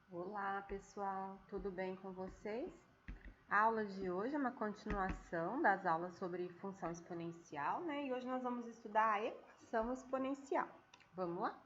Olá, pessoal, tudo bem com vocês? A aula de hoje é uma continuação das aulas sobre função exponencial, né? E hoje nós vamos estudar a equação exponencial. Vamos lá?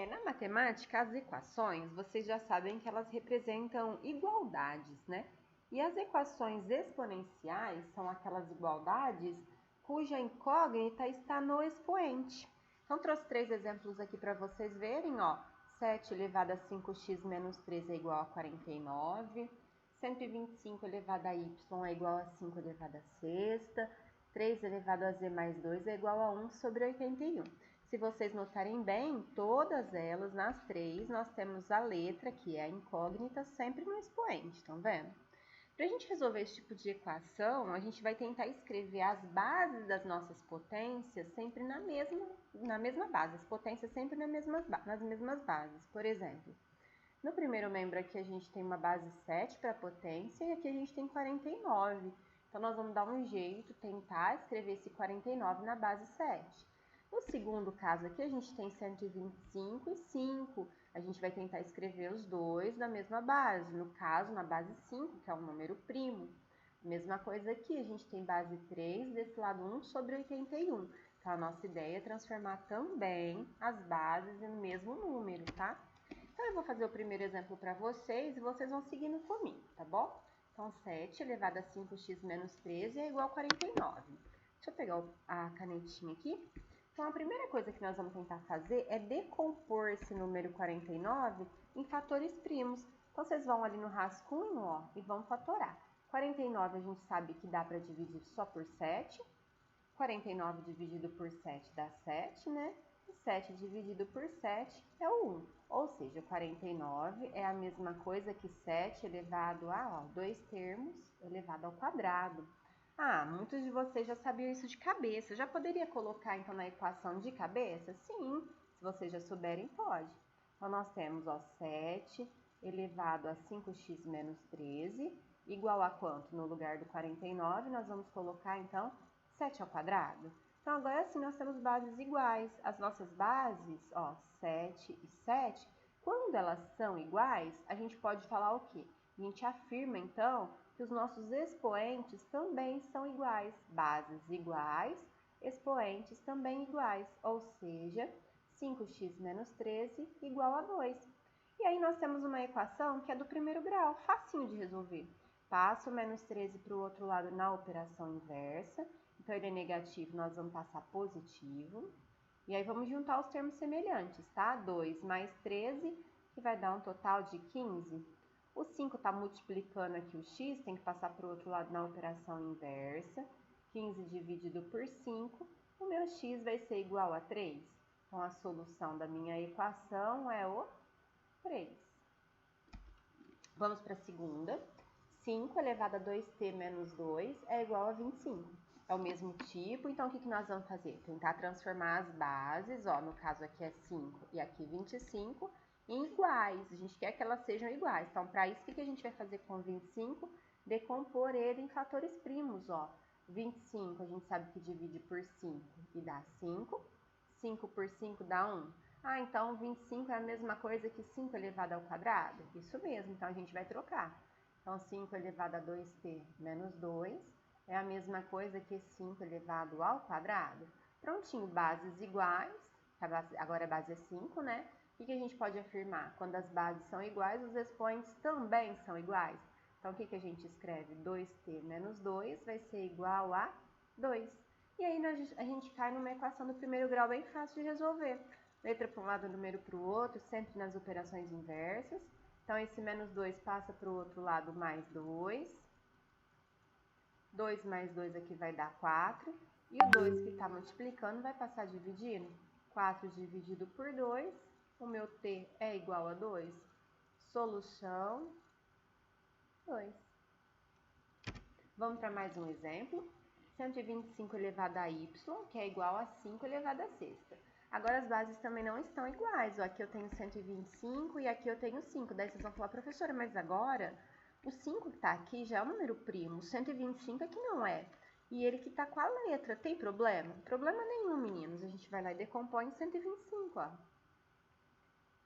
Na matemática, as equações, vocês já sabem que elas representam igualdades, né? E as equações exponenciais são aquelas igualdades cuja incógnita está no expoente. Então, trouxe 3 exemplos aqui para vocês verem, ó. 7 elevado a 5x menos 3 é igual a 49. 125 elevado a y é igual a 5 elevado a sexta. 3 elevado a z mais 2 é igual a 1 sobre 81. Se vocês notarem bem, todas elas, nas 3, nós temos a letra, que é a incógnita, sempre no expoente, estão vendo? Para a gente resolver esse tipo de equação, a gente vai tentar escrever as bases das nossas potências sempre na mesma base, as potências sempre nas mesmas bases. Por exemplo, no primeiro membro aqui a gente tem uma base 7 para a potência e aqui a gente tem 49. Então, nós vamos dar um jeito, tentar escrever esse 49 na base 7. No segundo caso aqui, a gente tem 125 e 5. A gente vai tentar escrever os dois na mesma base. No caso, na base 5, que é um número primo. Mesma coisa aqui, a gente tem base 3, desse lado 1 sobre 81. Então, a nossa ideia é transformar também as bases no mesmo número, tá? Então, eu vou fazer o primeiro exemplo para vocês e vocês vão seguindo comigo, tá bom? Então, 7 elevado a 5x menos 13 é igual a 49. Deixa eu pegar a canetinha aqui. Então, a primeira coisa que nós vamos tentar fazer é decompor esse número 49 em fatores primos. Então, vocês vão ali no rascunho, ó, e vão fatorar. 49 a gente sabe que dá para dividir só por 7. 49 dividido por 7 dá 7, né? E 7 dividido por 7 é o 1. Ou seja, 49 é a mesma coisa que 7 elevado a 2 termos elevado ao quadrado. Ah, muitos de vocês já sabiam isso de cabeça. Já poderia colocar, então, na equação de cabeça? Sim, se vocês já souberem, pode. Então, nós temos, ó, 7 elevado a 5x menos 13, igual a quanto? No lugar do 49, nós vamos colocar, então, 7 ao quadrado. Então, agora sim, nós temos bases iguais. As nossas bases, ó, 7 e 7, quando elas são iguais, a gente pode falar o quê? A gente afirma, então, que os nossos expoentes também são iguais. Bases iguais, expoentes também iguais. Ou seja, 5x menos 13 igual a 2. E aí nós temos uma equação que é do primeiro grau, facinho de resolver. Passo o menos 13 para o outro lado na operação inversa. Então, ele é negativo, nós vamos passar positivo. E aí, vamos juntar os termos semelhantes, tá? 2 mais 13, que vai dar um total de 15. O 5 está multiplicando aqui o x, tem que passar para o outro lado na operação inversa. 15 dividido por 5, o meu x vai ser igual a 3. Então, a solução da minha equação é o 3. Vamos para a segunda. 5 elevado a 2t menos 2 é igual a 25. É o mesmo tipo, então o que nós vamos fazer? Tentar transformar as bases, ó, no caso aqui é 5 e aqui 25, em iguais. A gente quer que elas sejam iguais. Então, para isso, o que a gente vai fazer com 25? Decompor ele em fatores primos, ó. 25 a gente sabe que divide por 5 e dá 5. 5 por 5 dá 1. Ah, então 25 é a mesma coisa que 5 elevado ao quadrado? Isso mesmo, então a gente vai trocar. Então, 5 elevado a 2t menos 2 é a mesma coisa que 5 elevado ao quadrado. Prontinho, bases iguais, agora a base é 5, né? O que a gente pode afirmar? Quando as bases são iguais, os expoentes também são iguais. Então, o que a gente escreve? 2t menos 2 vai ser igual a 2. E aí, a gente cai numa equação do primeiro grau bem fácil de resolver. Letra para um lado, número para o outro, sempre nas operações inversas. Então, esse menos 2 passa para o outro lado, mais 2. 2 mais 2 aqui vai dar 4. E o 2 que está multiplicando vai passar dividindo. 4 dividido por 2, o meu t é igual a 2. Solução 2. Vamos para mais um exemplo. 125 elevado a y, que é igual a 5 elevado a sexta. Agora, as bases também não estão iguais. Ó, aqui eu tenho 125 e aqui eu tenho 5. Daí, vocês vão falar, professora, mas agora o 5 que está aqui já é um número primo. O 125 é que não é. E ele que está com a letra. Tem problema? Problema nenhum, meninos. A gente vai lá e decompõe em 125, ó.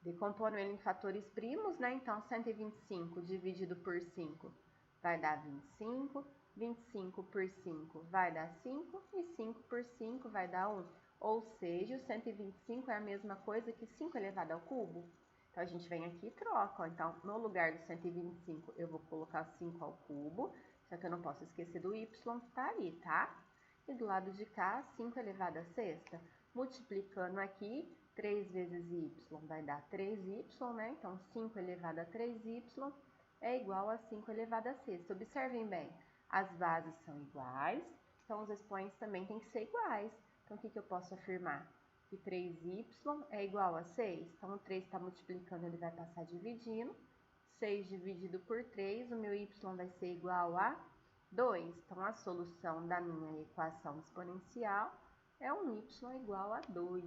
Decompondo ele em fatores primos, né? Então, 125 dividido por 5 vai dar 25. 25 por 5 vai dar 5 e 5 por 5 vai dar 1. Ou seja, o 125 é a mesma coisa que 5 elevado ao cubo. Então, a gente vem aqui e troca. Ó. Então, no lugar do 125, eu vou colocar 5 ao cubo. Só que eu não posso esquecer do y que tá ali, tá? E do lado de cá, 5 elevado à sexta. Multiplicando aqui, 3 vezes y vai dar 3y, né? Então, 5 elevado a 3y é igual a 5 elevado a sexta. Observem bem, as bases são iguais, então os expoentes também têm que ser iguais. Então, o que eu posso afirmar? Que 3y é igual a 6. Então, o 3 está multiplicando, ele vai passar dividindo. 6 dividido por 3, o meu y vai ser igual a 2. Então, a solução da minha equação exponencial é um y igual a 2.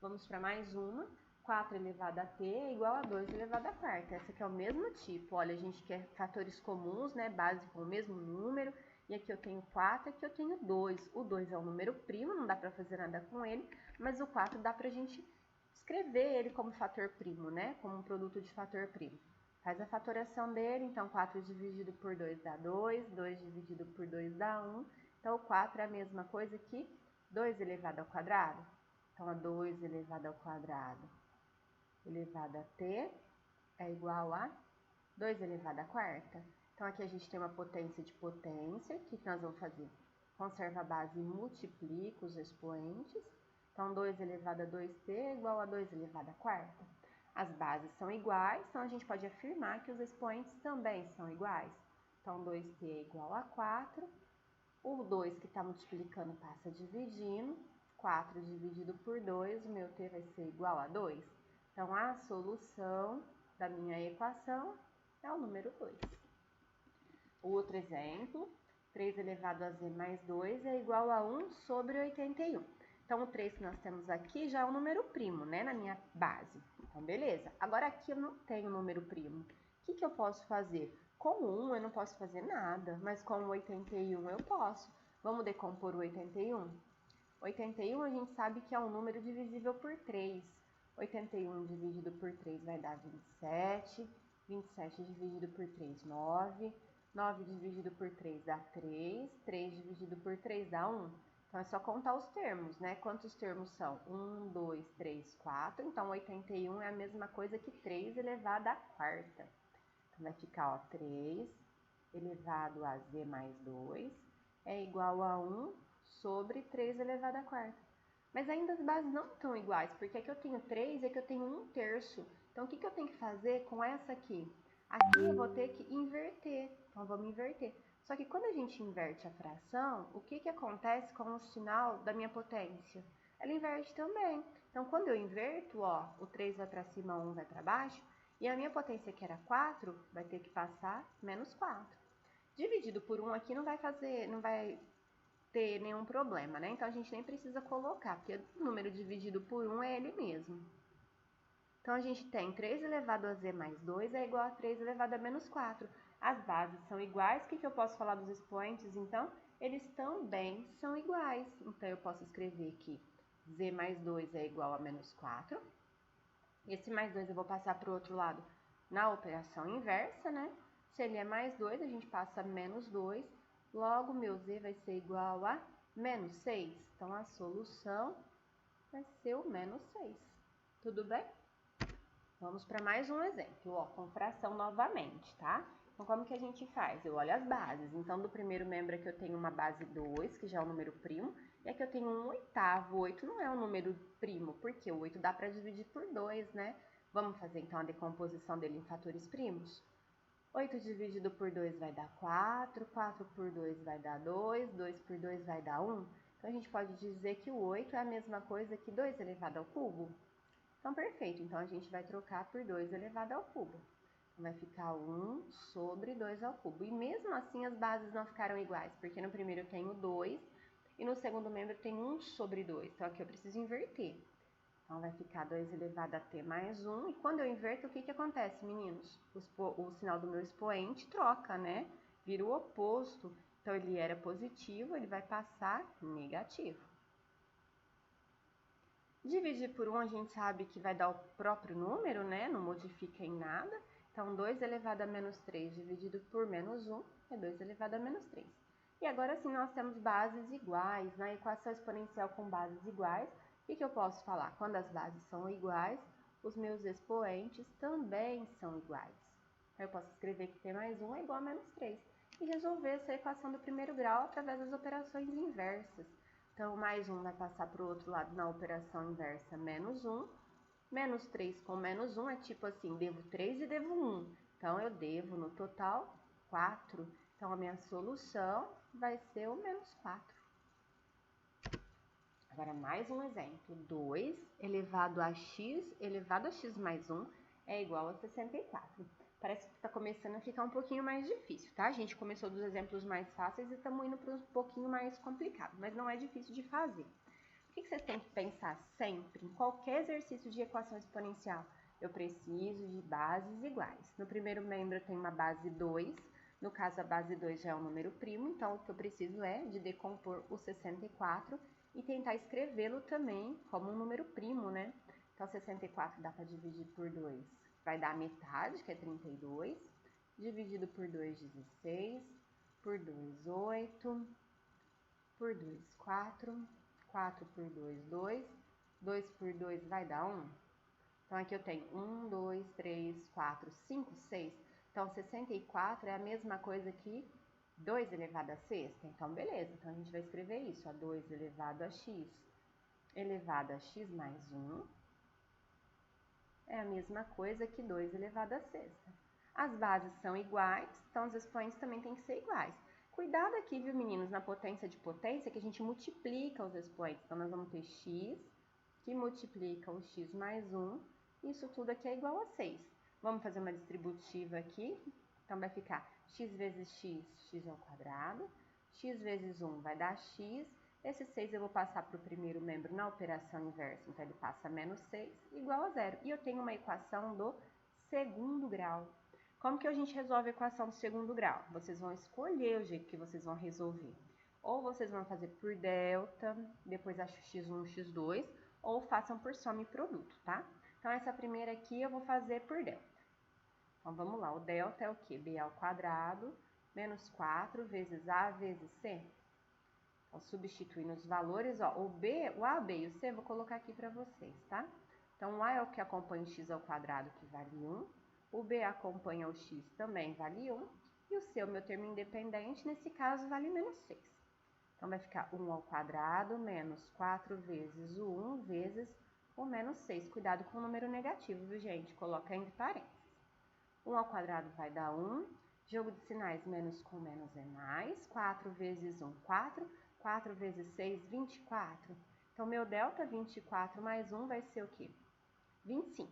Vamos para mais uma. 4 elevado a t é igual a 2 elevado a quarta. Essa aqui é o mesmo tipo. Olha, a gente quer fatores comuns, né? Base com o mesmo número. E aqui eu tenho 4, aqui eu tenho 2. O 2 é um número primo, não dá para fazer nada com ele. Mas o 4 dá para a gente escrever ele como fator primo, né? Como um produto de fator primo. Faz a fatoração dele. Então, 4 dividido por 2 dá 2. 2 dividido por 2 dá 1. Então, o 4 é a mesma coisa que 2 elevado ao quadrado. Então, a 2 elevado ao quadrado elevado a t é igual a 2 elevado à quarta. Então, aqui a gente tem uma potência de potência. O que nós vamos fazer? Conserva a base e multiplica os expoentes. Então, 2 elevado a 2t é igual a 2 elevado à quarta. As bases são iguais, então a gente pode afirmar que os expoentes também são iguais. Então, 2t é igual a 4. O 2 que está multiplicando passa dividindo. 4 dividido por 2, o meu t vai ser igual a 2. Então, a solução da minha equação é o número 2. Outro exemplo, 3 elevado a z mais 2 é igual a 1 sobre 81. Então, o 3 que nós temos aqui já é um número primo, né, na minha base. Então, beleza. Agora, aqui eu não tenho número primo. O que eu posso fazer? Com o 1 eu não posso fazer nada, mas com o 81 eu posso. Vamos decompor o 81? 81 a gente sabe que é um número divisível por 3. 81 dividido por 3 vai dar 27. 27 dividido por 3, 9. 9 dividido por 3 dá 3. 3 dividido por 3 dá 1. Então, é só contar os termos, né? Quantos termos são? 1, 2, 3, 4. Então, 81 é a mesma coisa que 3 elevado à quarta. Então, vai ficar, ó, 3 elevado a z mais 2 é igual a 1 sobre 3 elevado à quarta. Mas ainda as bases não estão iguais, porque aqui eu tenho 3 e aqui eu tenho 1/3. Então, o que eu tenho que fazer com essa aqui? Aqui eu vou ter que inverter. Então, vamos inverter. Só que quando a gente inverte a fração, o que acontece com o sinal da minha potência? Ela inverte também. Então, quando eu inverto, ó, o 3 vai para cima, o 1 vai para baixo, e a minha potência, que era 4, vai ter que passar menos 4. Dividido por 1 aqui não vai ter nenhum problema, né? Então, a gente nem precisa colocar, porque o número dividido por 1 é ele mesmo. Então, a gente tem 3 elevado a z mais 2 é igual a 3 elevado a menos 4. As bases são iguais. O que eu posso falar dos expoentes, então? Eles também são iguais. Então, eu posso escrever que z mais 2 é igual a menos 4. Esse mais 2 eu vou passar para o outro lado na operação inversa, né? Se ele é mais 2, a gente passa menos 2. Logo, meu z vai ser igual a menos 6. Então, a solução vai ser o menos 6. Tudo bem? Vamos para mais um exemplo, ó, com fração novamente, tá? Então, como que a gente faz? Eu olho as bases. Então, do primeiro membro aqui eu tenho uma base 2, que já é um número primo. E aqui eu tenho 1/8. O 8 não é um número primo, porque o 8 dá para dividir por 2, né? Vamos fazer, então, a decomposição dele em fatores primos? 8 dividido por 2 vai dar 4. 4 por 2 vai dar 2. 2 por 2 vai dar 1. Então, a gente pode dizer que o 8 é a mesma coisa que 2 elevado ao cubo. Então, perfeito. Então, a gente vai trocar por 2 elevado ao cubo. Então, vai ficar 1 sobre 2 ao cubo. E mesmo assim, as bases não ficaram iguais, porque no primeiro eu tenho 2 e no segundo membro eu tenho 1 sobre 2. Então, aqui eu preciso inverter. Então, vai ficar 2 elevado a t mais 1. E quando eu inverto, o que acontece, meninos? O sinal do meu expoente troca, né? Vira o oposto. Então, ele era positivo, ele vai passar negativo. Dividir por 1 a gente sabe que vai dar o próprio número, né? Não modifica em nada. Então, 2 elevado a menos 3 dividido por menos 1 é 2 elevado a menos 3. E agora sim nós temos bases iguais. Na equação exponencial com bases iguais, o que eu posso falar? Quando as bases são iguais, os meus expoentes também são iguais. Eu posso escrever que t mais 1 é igual a menos 3 e resolver essa equação do primeiro grau através das operações inversas. Então, mais 1 vai passar para o outro lado na operação inversa, menos 1. Menos 3 com menos 1 é tipo assim, devo 3 e devo 1. Então, eu devo no total 4. Então, a minha solução vai ser o menos 4. Agora, mais um exemplo. 2 elevado a x mais 1 é igual a 64. Parece que está começando a ficar um pouquinho mais difícil, tá? A gente começou dos exemplos mais fáceis e estamos indo para um pouquinho mais complicado, mas não é difícil de fazer. O que vocês têm que pensar sempre em qualquer exercício de equação exponencial? Eu preciso de bases iguais. No primeiro membro eu tenho uma base 2, no caso a base 2 já é um número primo, então o que eu preciso é de decompor o 64 e tentar escrevê-lo também como um número primo, né? Então 64 dá para dividir por 2, vai dar metade, que é 32, dividido por 2, 16, por 2, 8, por 2, 4, 4 por 2, 2. 2 por 2 vai dar 1. Então, aqui eu tenho 1, 2, 3, 4, 5, 6. Então, 64 é a mesma coisa que 2 elevado a sexta. Então, beleza. Então, a gente vai escrever isso. 2 elevado a x elevado a x mais 1 é a mesma coisa que 2 elevado a sexta. As bases são iguais, então os expoentes também têm que ser iguais. Cuidado aqui, viu, meninos, na potência de potência, que a gente multiplica os expoentes. Então, nós vamos ter x, que multiplica o x mais 1. Isso tudo aqui é igual a 6. Vamos fazer uma distributiva aqui. Então, vai ficar x vezes x, x ao quadrado. X vezes 1 vai dar x. Esse 6 eu vou passar para o primeiro membro na operação inversa. Então, ele passa menos 6 igual a 0. E eu tenho uma equação do segundo grau. Como que a gente resolve a equação do segundo grau? Vocês vão escolher o jeito que vocês vão resolver. Ou vocês vão fazer por delta, depois acho x1, x2, ou façam por soma e produto, tá? Então, essa primeira aqui eu vou fazer por delta. Então, vamos lá. O delta é o quê? B ao quadrado menos 4 vezes A vezes C. Então, substituindo os valores, ó, o A, o B e o C eu vou colocar aqui para vocês, tá? Então, o A é o que acompanha o x ao quadrado, que vale 1. O B acompanha o x, também vale 1. E o C, o meu termo independente, nesse caso, vale menos 6. Então, vai ficar 1 ao quadrado menos 4 vezes o 1 vezes o menos 6. Cuidado com o número negativo, viu, gente? Coloca entre parênteses. 1 ao quadrado vai dar 1. Jogo de sinais, menos com menos é mais. 4 vezes 1, 4. 4 vezes 6, 24. Então, meu delta 24 mais 1 vai ser o quê? 25.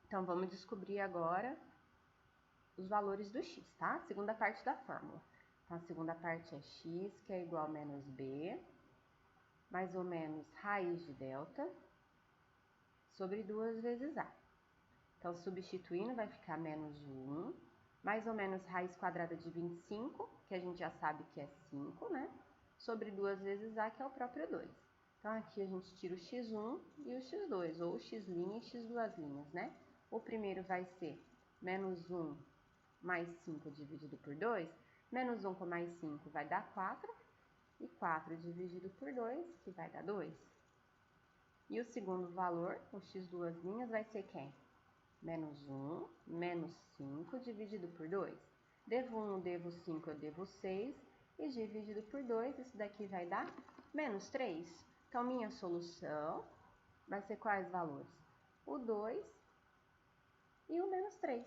Então, vamos descobrir agora os valores do x, tá? Segunda parte da fórmula. Então, a segunda parte é x, que é igual a menos b, mais ou menos raiz de delta, sobre 2 vezes a. Então, substituindo, vai ficar menos 1, mais ou menos raiz quadrada de 25, que a gente já sabe que é 5, né? Sobre 2 vezes a, que é o próprio 2. Então, aqui a gente tira o x1 e o x2, ou o x' e x2', né? O primeiro vai ser menos 1 mais 5 dividido por 2. Menos 1 com mais 5 vai dar 4. E 4 dividido por 2, que vai dar 2. E o segundo valor, o x2', vai ser quem? Menos 1, menos 5 dividido por 2. Devo 1, devo 5, eu devo 6. E dividido por 2, isso daqui vai dar menos 3. Então, minha solução vai ser quais valores? O 2 e o menos 3.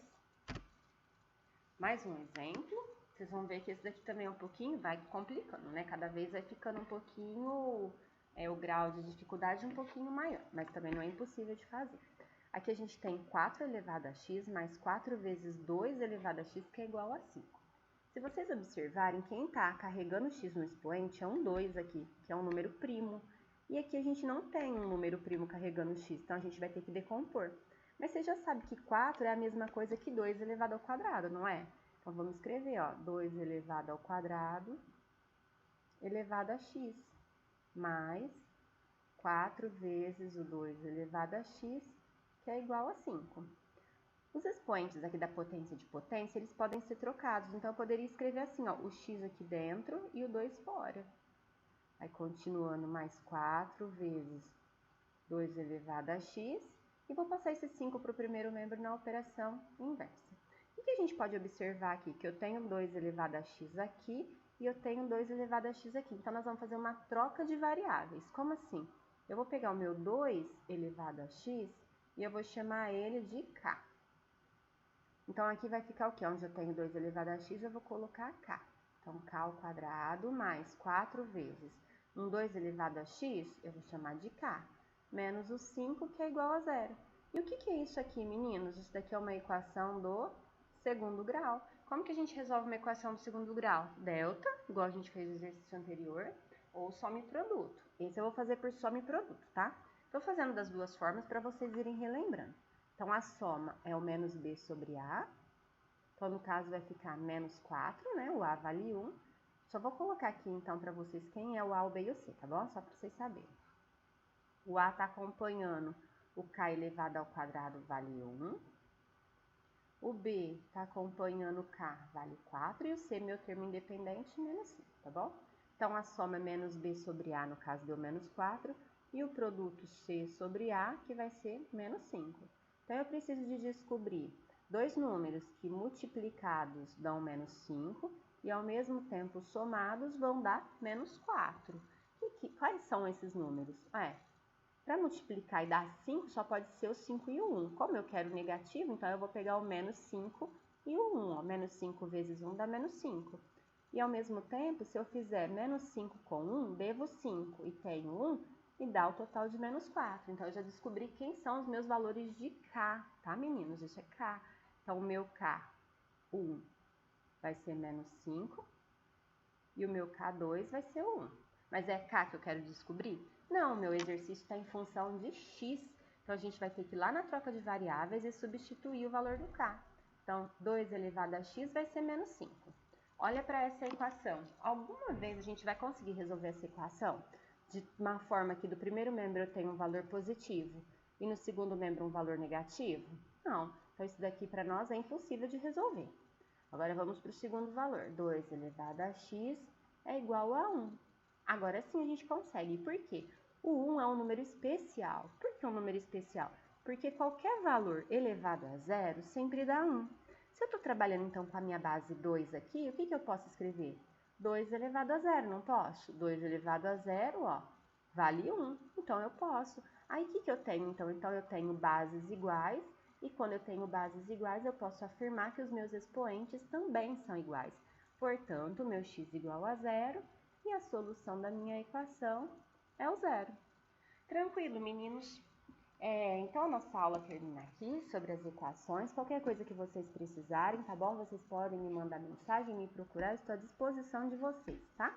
Mais um exemplo. Vocês vão ver que esse daqui também é um pouquinho, vai complicando, né? Cada vez vai ficando um pouquinho, o grau de dificuldade um pouquinho maior, mas também não é impossível de fazer. Aqui a gente tem 4 elevado a x mais 4 vezes 2 elevado a x, que é igual a 5. Se vocês observarem, quem está carregando x no expoente é um 2 aqui, que é um número primo. E aqui a gente não tem um número primo carregando x, então a gente vai ter que decompor. Mas você já sabe que 4 é a mesma coisa que 2 elevado ao quadrado, não é? Então, vamos escrever, ó, 2 elevado ao quadrado elevado a x, mais 4 vezes o 2 elevado a x, que é igual a 5. Os expoentes aqui da potência de potência, eles podem ser trocados. Então, eu poderia escrever assim, ó, o x aqui dentro e o 2 fora. Aí, continuando, mais 4 vezes 2 elevado a x. E vou passar esse 5 para o primeiro membro na operação inversa. O que a gente pode observar aqui? Que eu tenho 2 elevado a x aqui e eu tenho 2 elevado a x aqui. Então, nós vamos fazer uma troca de variáveis. Como assim? Eu vou pegar o meu 2 elevado a x e eu vou chamar ele de k. Então, aqui vai ficar o quê? Onde eu tenho 2 elevado a x, eu vou colocar k. Então, k ao quadrado mais 4 vezes um 2 elevado a x, eu vou chamar de k, menos o 5, que é igual a 0. E o que é isso aqui, meninos? Isso daqui é uma equação do segundo grau. Como que a gente resolve uma equação do segundo grau? Delta, igual a gente fez no exercício anterior, ou soma e produto. Esse eu vou fazer por soma e produto, tá? Estou fazendo das duas formas para vocês irem relembrando. Então, a soma é o menos b sobre a. Então, no caso, vai ficar menos 4, né? O a vale 1. Só vou colocar aqui, então, para vocês quem é o a, o b e o c, tá bom? Só para vocês saberem. O a está acompanhando o k elevado ao quadrado, vale 1. O b está acompanhando o k, vale 4. E o c, meu termo independente, menos 5, tá bom? Então, a soma é menos b sobre a, no caso, deu menos 4. E o produto c sobre a, que vai ser menos 5. Então, eu preciso de descobrir dois números que multiplicados dão menos 5 e ao mesmo tempo somados vão dar menos 4. Quais são esses números? Para multiplicar e dar 5 só pode ser o 5 e o 1. Como eu quero negativo, então eu vou pegar o menos 5 e o 1. Ó. Menos 5 vezes 1 dá menos 5. E ao mesmo tempo, se eu fizer menos 5 com 1, devo 5 e tenho 1, e dá o total de menos 4. Então, eu já descobri quem são os meus valores de k, tá, meninos? Isso é k. Então, o meu K1 vai ser menos 5 e o meu K2 vai ser 1. Mas é k que eu quero descobrir? Não, o meu exercício está em função de x. Então, a gente vai ter que ir lá na troca de variáveis e substituir o valor do k. Então, 2 elevado a x vai ser menos 5. Olha para essa equação. Alguma vez a gente vai conseguir resolver essa equação de uma forma que do primeiro membro eu tenho um valor positivo e no segundo membro um valor negativo? Não. Então, isso daqui para nós é impossível de resolver. Agora, vamos para o segundo valor. 2 elevado a x é igual a 1. Agora sim a gente consegue. Por quê? O 1 é um número especial. Por que um número especial? Porque qualquer valor elevado a zero sempre dá 1. Se eu estou trabalhando, então, com a minha base 2 aqui, o que eu posso escrever? 2 elevado a zero, não posso? 2 elevado a zero, ó, vale 1. Então, eu posso. Aí, o que eu tenho, então? Então, eu tenho bases iguais. E quando eu tenho bases iguais, eu posso afirmar que os meus expoentes também são iguais. Portanto, meu x igual a zero e a solução da minha equação é o zero. Tranquilo, meninos? Então, a nossa aula termina aqui sobre as equações. Qualquer coisa que vocês precisarem, tá bom? Vocês podem me mandar mensagem, me procurar, estou à disposição de vocês, tá?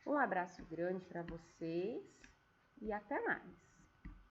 Um abraço grande para vocês e até mais!